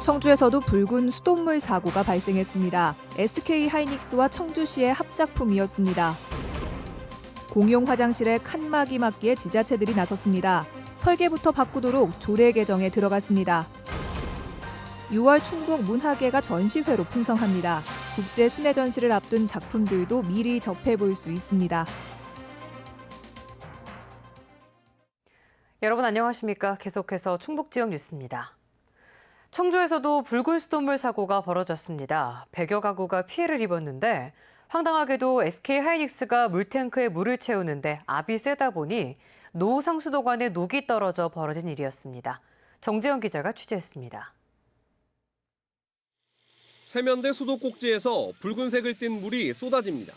청주에서도 붉은 수돗물 사고가 발생했습니다. SK 하이닉스와 청주시의 합작품이었습니다. 공용 화장실에 칸막이 막기에 지자체들이 나섰습니다. 설계부터 바꾸도록 조례 개정에 들어갔습니다. 6월 충북 문화계가 전시회로 풍성합니다. 국제 순회 전시를 앞둔 작품들도 미리 접해볼 수 있습니다. 여러분 안녕하십니까? 계속해서 충북 지역 뉴스입니다. 청주에서도 붉은 수돗물 사고가 벌어졌습니다. 100여 가구가 피해를 입었는데 황당하게도 SK 하이닉스가 물탱크에 물을 채우는데 압이 세다 보니 노상수도관에 녹이 떨어져 벌어진 일이었습니다. 정재영 기자가 취재했습니다. 세면대 수도꼭지에서 붉은색을 띤 물이 쏟아집니다.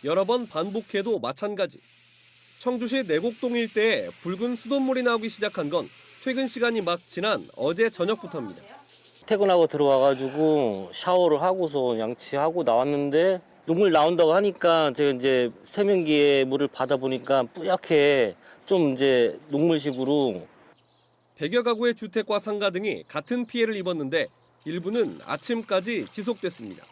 여러 번 반복해도 마찬가지. 청주시 내곡동 일대에 붉은 수돗물이 나오기 시작한 건 퇴근 시간이 막 지난 어제 저녁부터입니다. 퇴근하고 들어와가지고 샤워를 하고서 양치하고 나왔는데 녹물 나온다고 하니까 제가 이제 세면기에 물을 받아보니까 뿌옇게 좀 이제 녹물식으로. 100여 가구의 주택과 상가 등이 같은 피해를 입었는데 일부는 아침까지 지속됐습니다.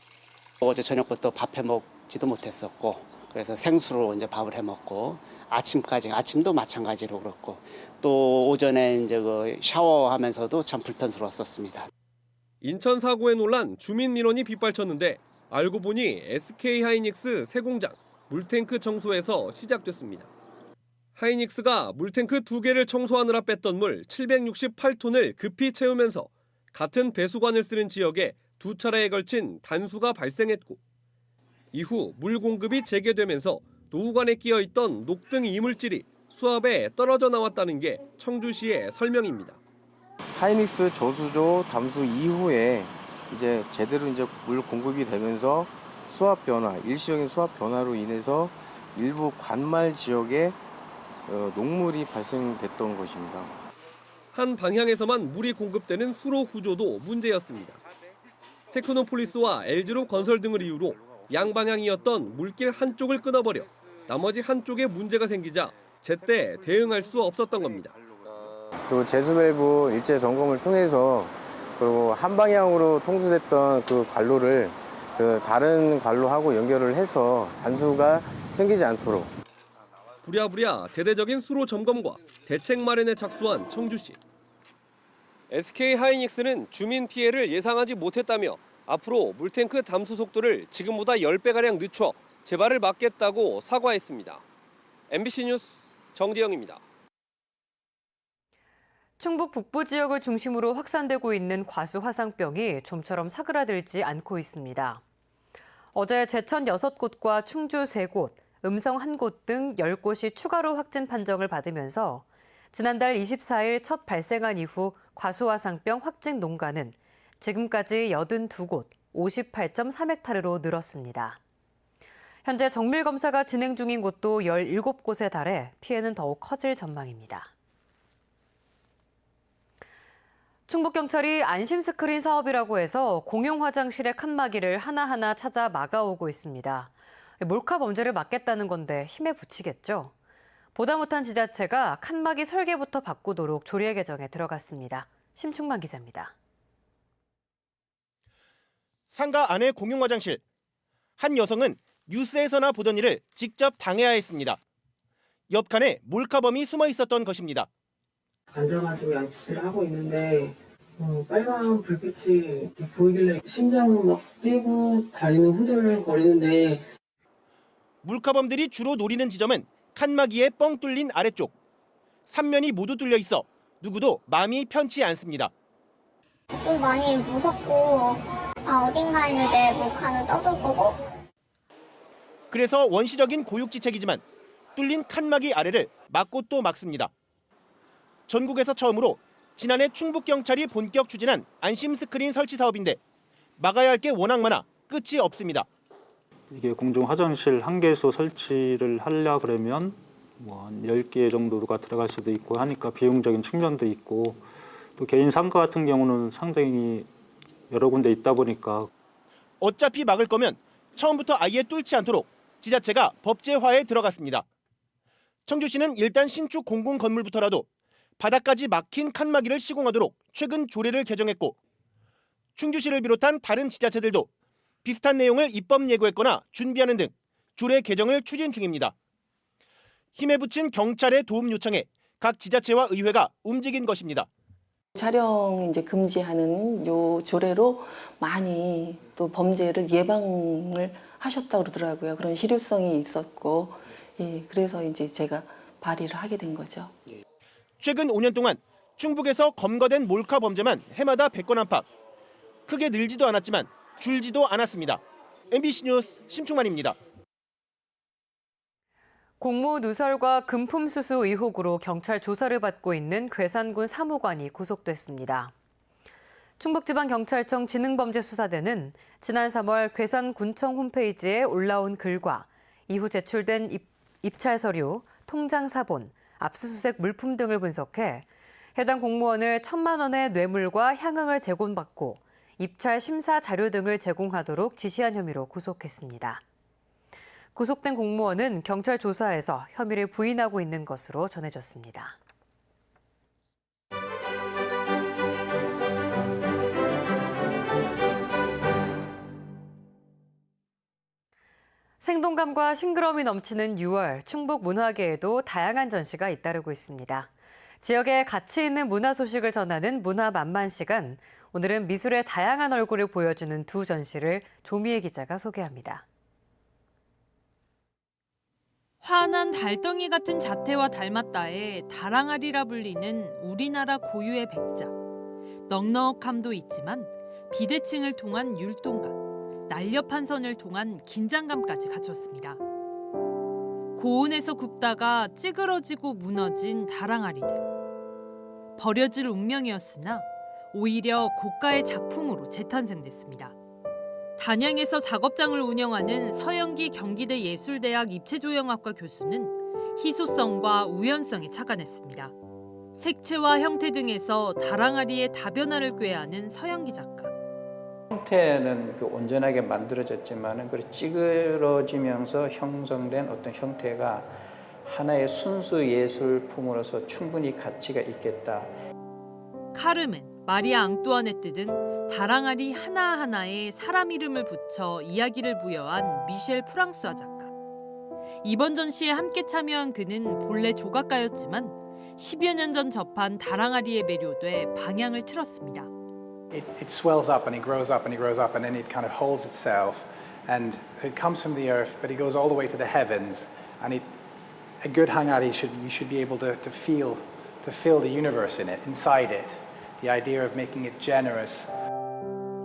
어제 저녁부터 밥 해 먹지도 못했었고 그래서 생수로 이제 밥을 해 먹고 아침도 마찬가지로 그렇고 또 오전에 이제 그 샤워하면서도 참 불편스러웠었습니다. 인천 사고에 놀란 주민 민원이 빗발쳤는데 알고 보니 SK 하이닉스 새 공장 물탱크 청소에서 시작됐습니다. 하이닉스가 물탱크 2개를 청소하느라 뺐던 물 768톤을 급히 채우면서 같은 배수관을 쓰는 지역에 2차례에 걸친 단수가 발생했고 이후 물 공급이 재개되면서 노후관에 끼어있던 녹등 이물질이 수압에 떨어져 나왔다는 게 청주시의 설명입니다. 하이닉스 저수조 담수 이후에 이제 제대로 이제 물 공급이 되면서 수압 변화, 일시적인 수압 변화로 인해서 일부 관말 지역에 녹물이 발생됐던 것입니다. 한 방향에서만 물이 공급되는 수로 구조도 문제였습니다. 테크노폴리스와 LG로 건설 등을 이유로 양방향이었던 물길 한쪽을 끊어버려 나머지 한쪽에 문제가 생기자 제때 대응할 수 없었던 겁니다. 그리고 제수 밸브 일제 점검을 통해서 그리고 한 방향으로 통수됐던 그 관로를 그 다른 관로하고 연결을 해서 단수가 생기지 않도록. 부랴부랴 대대적인 수로 점검과 대책 마련에 착수한 청주시. SK 하이닉스는 주민 피해를 예상하지 못했다며 앞으로 물탱크 담수 속도를 지금보다 10배가량 늦춰 재발을 막겠다고 사과했습니다. MBC 뉴스 정재영입니다. 충북 북부 지역을 중심으로 확산되고 있는 과수 화상병이 좀처럼 사그라들지 않고 있습니다. 어제 제천 6곳과 충주 3곳, 음성 1곳 등 10곳이 추가로 확진 판정을 받으면서 지난달 24일 첫 발생한 이후 과수화상병 확진 농가는 지금까지 82곳, 58.3헥타르로 늘었습니다. 현재 정밀 검사가 진행 중인 곳도 17곳에 달해 피해는 더욱 커질 전망입니다. 충북경찰이 안심스크린 사업이라고 해서 공용 화장실의 칸막이를 하나하나 찾아 막아오고 있습니다. 몰카 범죄를 막겠다는 건데 힘에 부치겠죠. 보다 못한 지자체가 칸막이 설계부터 바꾸도록 조례 개정에 들어갔습니다. 심충만 기자입니다. 상가 안의 공용 화장실. 한 여성은 뉴스에서나 보던 일을 직접 당해야 했습니다. 옆 칸에 몰카범이 숨어 있었던 것입니다. 앉아가지고 양치질을 하고 있는데 빨간 불빛이 보이길래 심장은 막 뛰고 다리는 후들거리는데 물카범들이 주로 노리는 지점은 칸막이에 뻥 뚫린 아래쪽. 3면이 모두 뚫려 있어 누구도 마음이 편치 않습니다. 좀 많이 무섭고 어딘가에 내 몰카는 떠들 거고. 그래서 원시적인 고육지책이지만 뚫린 칸막이 아래를 막고 또 막습니다. 전국에서 처음으로 지난해 충북경찰이 본격 추진한 안심 스크린 설치 사업인데 막아야 할 게 워낙 많아 끝이 없습니다. 이게 공중 화장실 1개소 설치를 하려 그러면 한 10개 정도가 들어갈 수도 있고 하니까 비용적인 측면도 있고 또 개인 상가 같은 경우는 상당히 여러 군데 있다 보니까 어차피 막을 거면 처음부터 아예 뚫지 않도록 지자체가 법제화에 들어갔습니다. 청주시는 일단 신축 공공 건물부터라도 바닥까지 막힌 칸막이를 시공하도록 최근 조례를 개정했고 충주시를 비롯한 다른 지자체들도 비슷한 내용을 입법 예고했거나 준비하는 등 조례 개정을 추진 중입니다. 힘에 부친 경찰의 도움 요청에 각 지자체와 의회가 움직인 것입니다. 촬영 이제 금지하는 요 조례로 많이 또 범죄를 예방을 하셨다고 그러더라고요. 그런 실효성이 있었고, 예, 그래서 이제 제가 발의를 하게 된 거죠. 최근 5년 동안 충북에서 검거된 몰카 범죄만 해마다 100건 안팎. 크게 늘지도 않았지만 줄지도 않았습니다. MBC 뉴스 심충만입니다. 공무 누설과 금품 수수 의혹으로 경찰 조사를 받고 있는 괴산군 사무관이 구속됐습니다. 충북지방경찰청 지능범죄수사대는 지난 3월 괴산군청 홈페이지에 올라온 글과 이후 제출된 입찰 서류, 통장 사본, 압수수색 물품 등을 분석해 해당 공무원을 1,000만 원의 뇌물과 향응을 제공받고 입찰 심사 자료 등을 제공하도록 지시한 혐의로 구속했습니다. 구속된 공무원은 경찰 조사에서 혐의를 부인하고 있는 것으로 전해졌습니다. 생동감과 싱그러움이 넘치는 6월, 충북 문화계에도 다양한 전시가 잇따르고 있습니다. 지역의 가치 있는 문화 소식을 전하는 문화 만만 시간, 오늘은 미술의 다양한 얼굴을 보여주는 두 전시를 조미애 기자가 소개합니다. 환한 달덩이 같은 자태와 닮았다에 다랑아리라 불리는 우리나라 고유의 백자. 넉넉함도 있지만 비대칭을 통한 율동감, 날렵한 선을 통한 긴장감까지 갖췄습니다. 고온에서 굽다가 찌그러지고 무너진 다랑아리들. 버려질 운명이었으나 오히려 고가의 작품으로 재탄생됐습니다. 단양에서 작업장을 운영하는 서영기 경기대 예술대학 입체조형학과 교수는 희소성과 우연성에 착안했습니다. 색채와 형태 등에서 다랑아리의 다변화를 꾀하는 서영기 작가. 형태는 온전하게 만들어졌지만 찌그러지면서 형성된 어떤 형태가 하나의 순수 예술품으로서 충분히 가치가 있겠다. 카르멘, 마리아 앙뚜아네트 등 다랑아리 하나하나에 사람 이름을 붙여 이야기를 부여한 미셸 프랑수아 작가. 이번 전시에 함께 참여한 그는 본래 조각가였지만 10여 년 전 접한 다랑아리에 매료돼 방향을 틀었습니다. It swells up and it grows up and it grows up and then it kind of holds itself and it comes from the earth but it goes all the way to the heavens and a good hangari you should be able to feel the universe inside it. The idea of making it generous.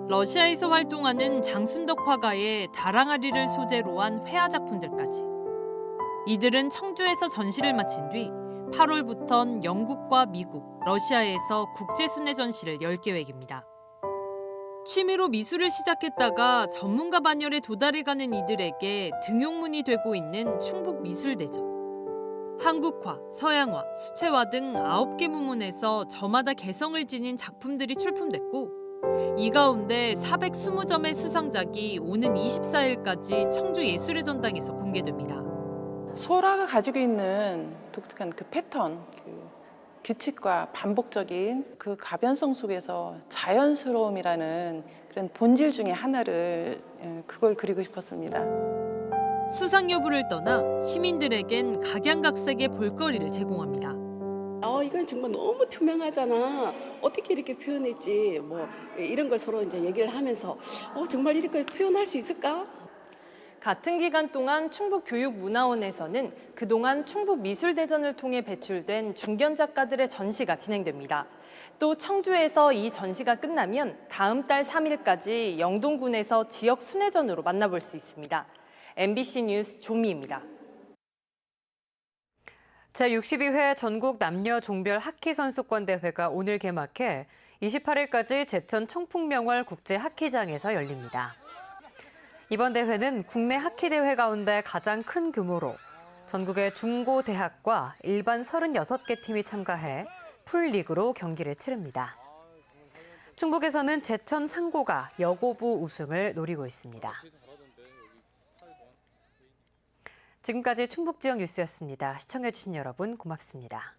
러시아에서 활동하는 장순덕 화가의 다랑아리를 소재로 한 회화 작품들까지. 이들은 청주에서 전시를 마친 뒤 8월부턴 영국과 미국, 러시아에서 국제순회 전시를 열 계획입니다. 취미로 미술을 시작했다가 전문가 반열에 도달해가는 이들에게 등용문이 되고 있는 충북미술대전. 한국화, 서양화, 수채화 등 9개 부문에서 저마다 개성을 지닌 작품들이 출품됐고 이 가운데 420점의 수상작이 오는 24일까지 청주예술의 전당에서 공개됩니다. 소라가 가지고 있는 독특한 그 패턴, 규칙과 반복적인 그 가변성 속에서 자연스러움이라는 그런 본질 중에 하나를 그걸 그리고 싶었습니다. 수상 여부를 떠나 시민들에겐 각양각색의 볼거리를 제공합니다. 이건 정말 너무 투명하잖아. 어떻게 이렇게 표현했지? 뭐 이런 걸 서로 이제 얘기를 하면서 정말 이렇게 표현할 수 있을까? 같은 기간 동안 충북교육문화원에서는 그동안 충북미술대전을 통해 배출된 중견 작가들의 전시가 진행됩니다. 또 청주에서 이 전시가 끝나면 다음 달 3일까지 영동군에서 지역 순회전으로 만나볼 수 있습니다. MBC 뉴스 조미입니다. 제62회 전국 남녀 종별 하키 선수권 대회가 오늘 개막해 28일까지 제천 청풍명월 국제 하키장에서 열립니다. 이번 대회는 국내 하키 대회 가운데 가장 큰 규모로 전국의 중고대학과 일반 36개 팀이 참가해 풀리그로 경기를 치릅니다. 충북에서는 제천 상고가 여고부 우승을 노리고 있습니다. 지금까지 충북 지역 뉴스였습니다. 시청해주신 여러분 고맙습니다.